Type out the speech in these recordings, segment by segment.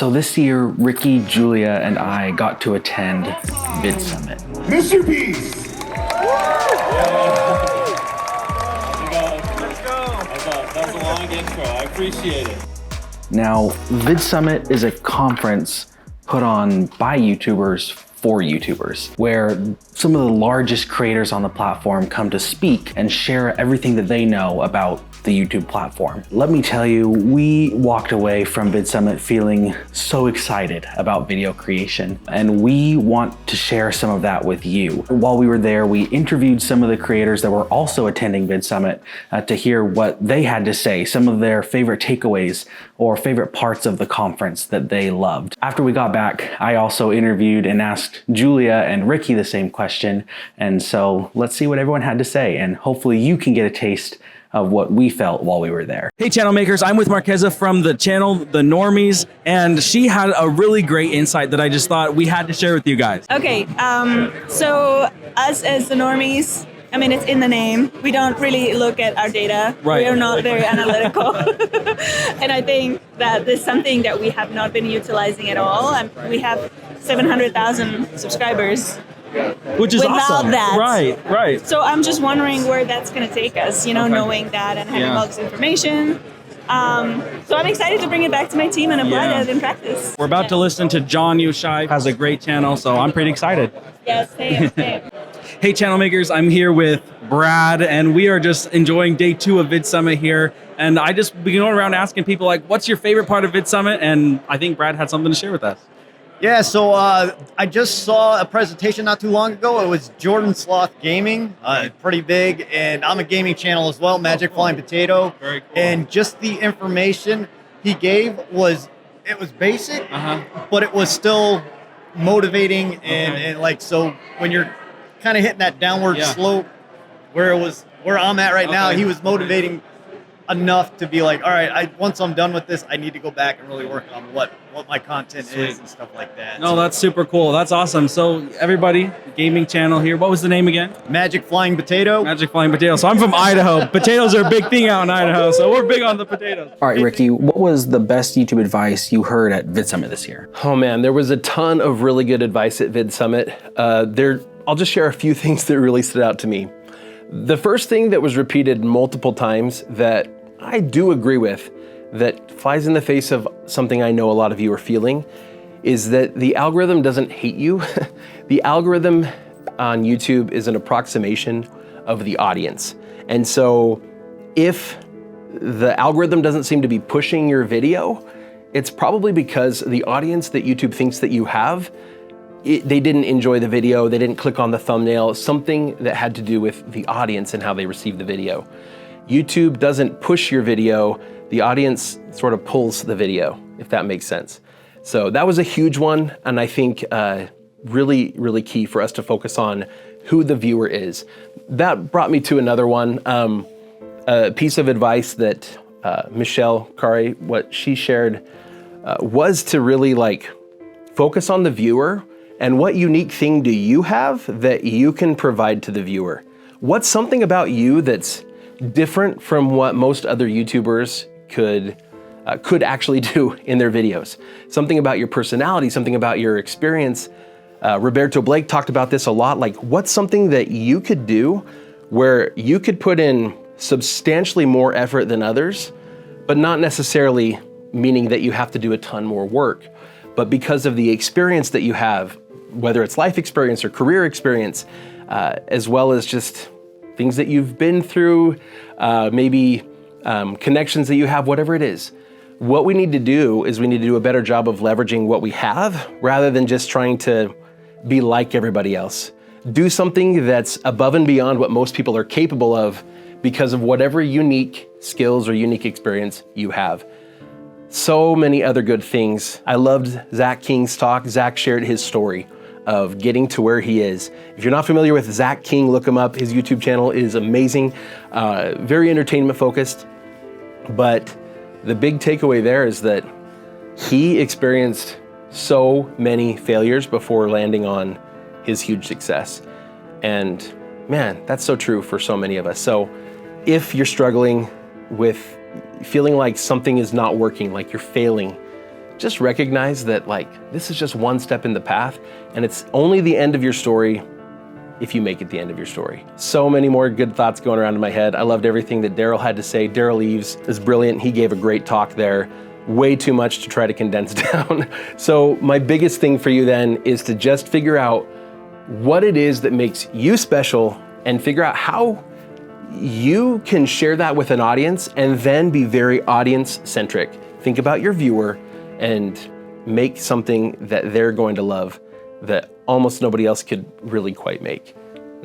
So this year, Ricky, Julia, and I got to attend VidSummit. Mr. Peace! Let's go! That was a long intro. I appreciate it. Now, VidSummit is a conference put on by YouTubers for YouTubers, where some of the largest creators on the platform come to speak and share everything that they know about the YouTube platform. Let me tell you, we walked away from VidSummit feeling so excited about video creation, and we want to share some of that with you. While we were there, we interviewed some of the creators that were also attending VidSummit to hear what they had to say, some of their favorite takeaways or favorite parts of the conference that they loved. After we got back, I also interviewed and asked Julia and Ricky the same question, and so let's see what everyone had to say, and hopefully you can get a taste of what we felt while we were there. Hey channel makers, I'm with Marqueza from the channel The Normies, and she had a really great insight that I just thought we had to share with you guys. Okay, so us as The Normies, I mean, it's in the name. We don't really look at our data. Right. We are not very analytical. And I think that is something that we have not been utilizing at all. We have 700,000 subscribers. Which is without awesome. that. Right. So I'm just wondering where that's going to take us, you know, knowing that and having all this information. So I'm excited to bring it back to my team and apply that in practice. We're about to listen to John Yushai, has a great channel, so I'm pretty excited. Yes, same. Hey channel makers, I'm here with Brad, and we are just enjoying day 2 of VidSummit here. And I just been going around asking people like, what's your favorite part of VidSummit? And I think Brad had something to share with us. Yeah, so I just saw a presentation not too long ago. It was Jordan Sloth Gaming, pretty big, and I'm a gaming channel as well, Magic Flying Potato. Very cool. And just the information he gave was basic, but it was still motivating and like, so when you're kind of hitting that downward slope where I'm at right now, he was motivating enough to be like, all right, once I'm done with this, I need to go back and really work on what my content is and stuff like that. No, that's super cool. That's awesome. So everybody, gaming channel here. What was the name again? Magic Flying Potato. Magic Flying Potato. So I'm from Idaho. Potatoes are a big thing out in Idaho, so we're big on the potatoes. All right, Ricky, what was the best YouTube advice you heard at VidSummit this year? Oh man, there was a ton of really good advice at VidSummit. I'll just share a few things that really stood out to me. The first thing that was repeated multiple times that I do agree with, that flies in the face of something I know a lot of you are feeling, is that the algorithm doesn't hate you. The algorithm on YouTube is an approximation of the audience. And so if the algorithm doesn't seem to be pushing your video, it's probably because the audience that YouTube thinks that you have, they didn't enjoy the video, they didn't click on the thumbnail, something that had to do with the audience and how they received the video. YouTube doesn't push your video, the audience sort of pulls the video, if that makes sense. So that was a huge one, and I think really, really key for us to focus on who the viewer is. That brought me to another one, a piece of advice that Michelle Kari, what she shared was to really like focus on the viewer and what unique thing do you have that you can provide to the viewer? What's something about you that's different from what most other YouTubers could actually do in their videos? Something about your personality, something about your experience. Roberto Blake talked about this a lot, like what's something that you could do where you could put in substantially more effort than others, but not necessarily meaning that you have to do a ton more work, but because of the experience that you have, whether it's life experience or career experience, as well as just things that you've been through, maybe connections that you have, whatever it is. What we need to do is we need to do a better job of leveraging what we have rather than just trying to be like everybody else. Do something that's above and beyond what most people are capable of because of whatever unique skills or unique experience you have. So many other good things. I loved Zach King's talk. Zach shared his story of getting to where he is. If you're not familiar with Zach King, look him up. His YouTube channel is amazing, very entertainment focused. But the big takeaway there is that he experienced so many failures before landing on his huge success. And man, that's so true for so many of us. So if you're struggling with feeling like something is not working, like you're failing, just recognize that like this is just one step in the path, and it's only the end of your story if you make it the end of your story. So many more good thoughts going around in my head. I loved everything that Daryl had to say. Daryl Eves is brilliant. He gave a great talk there. Way too much to try to condense down. So my biggest thing for you then is to just figure out what it is that makes you special and figure out how you can share that with an audience and then be very audience centric. Think about your viewer and make something that they're going to love that almost nobody else could really quite make.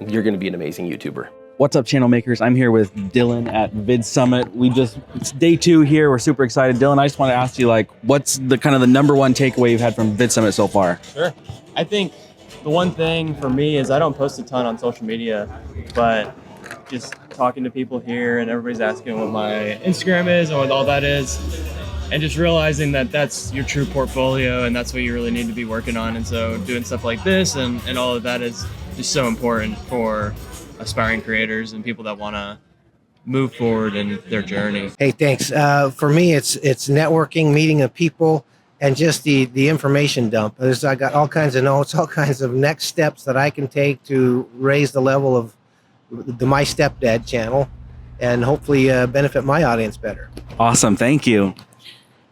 You're gonna be an amazing YouTuber. What's up, channel makers? I'm here with Dylan at VidSummit. It's day 2 here. We're super excited. Dylan, I just want to ask you, like, what's the kind of the number one takeaway you've had from VidSummit so far? Sure. I think the one thing for me is I don't post a ton on social media, but just talking to people here and everybody's asking what my Instagram is and what all that is, and just realizing that that's your true portfolio and that's what you really need to be working on. And so doing stuff like this and all of that is just so important for aspiring creators and people that want to move forward in their journey. Hey, thanks. For me, it's networking, meeting of people, and just the information dump. I got all kinds of notes, all kinds of next steps that I can take to raise the level of My Stepdad channel and hopefully benefit my audience better. Awesome, thank you.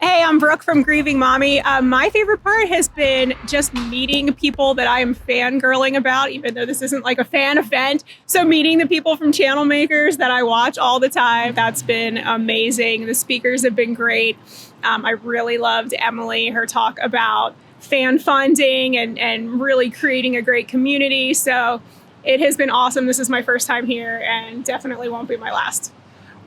Hey, I'm Brooke from Grieving Mommy. My favorite part has been just meeting people that I am fangirling about, even though this isn't like a fan event. So meeting the people from Channel Makers that I watch all the time, that's been amazing. The speakers have been great. I really loved Emily, her talk about fan funding and really creating a great community. So it has been awesome. This is my first time here and definitely won't be my last.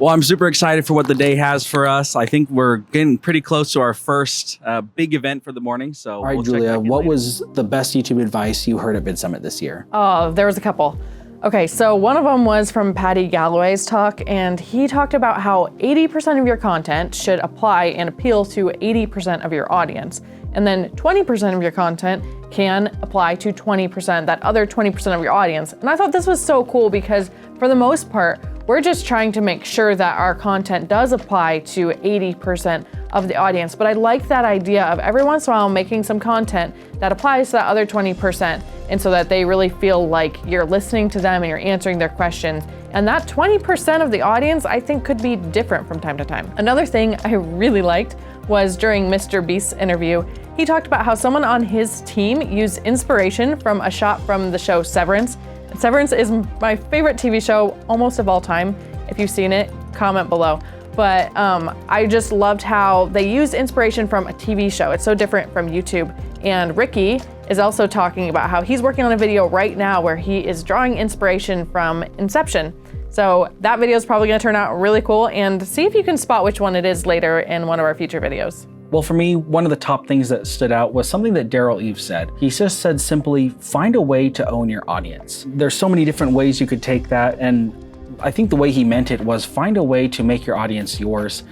Well, I'm super excited for what the day has for us. I think we're getting pretty close to our first big event for the morning. So, All right, Julia, what was the best YouTube advice you heard at VidSummit this year? Oh, there was a couple. Okay, so one of them was from Patty Galloway's talk, and he talked about how 80% of your content should apply and appeal to 80% of your audience. And then 20% of your content can apply to 20%, that other 20% of your audience. And I thought this was so cool because for the most part, we're just trying to make sure that our content does apply to 80% of the audience. But I like that idea of every once in a while making some content that applies to that other 20%, and so that they really feel like you're listening to them and you're answering their questions. And that 20% of the audience, I think, could be different from time to time. Another thing I really liked was during Mr. Beast's interview, he talked about how someone on his team used inspiration from a shot from the show Severance. Severance is my favorite TV show almost of all time. If you've seen it, comment below. But I just loved how they used inspiration from a TV show. It's so different from YouTube. And Ricky is also talking about how he's working on a video right now where he is drawing inspiration from Inception. So that video is probably gonna turn out really cool, and see if you can spot which one it is later in one of our future videos. Well, for me, one of the top things that stood out was something that Daryl Eves said. He just said simply, find a way to own your audience. There's so many different ways you could take that, and I think the way he meant it was find a way to make your audience yours,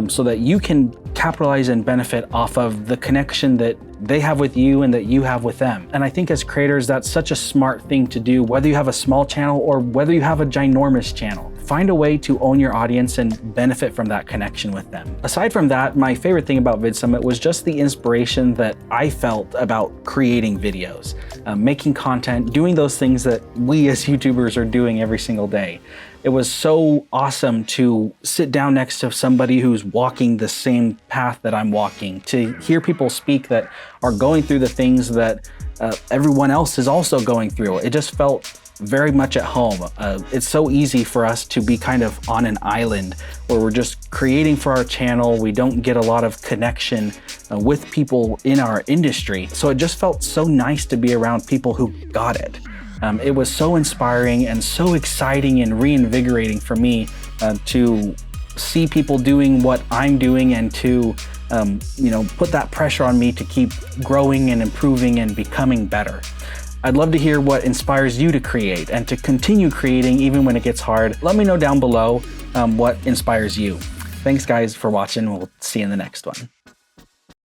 so that you can capitalize and benefit off of the connection that they have with you and that you have with them. And I think as creators, that's such a smart thing to do, whether you have a small channel or whether you have a ginormous channel. Find a way to own your audience and benefit from that connection with them. Aside from that, my favorite thing about VidSummit was just the inspiration that I felt about creating videos, making content, doing those things that we as YouTubers are doing every single day. It was so awesome to sit down next to somebody who's walking the same path that I'm walking, to hear people speak that are going through the things that everyone else is also going through. It just felt very much at home. It's so easy for us to be kind of on an island where we're just creating for our channel. We don't get a lot of connection with people in our industry. So it just felt so nice to be around people who got it. It was so inspiring and so exciting and reinvigorating for me to see people doing what I'm doing and to put that pressure on me to keep growing and improving and becoming better. I'd love to hear what inspires you to create and to continue creating even when it gets hard. Let me know down below what inspires you. Thanks guys for watching. We'll see you in the next one.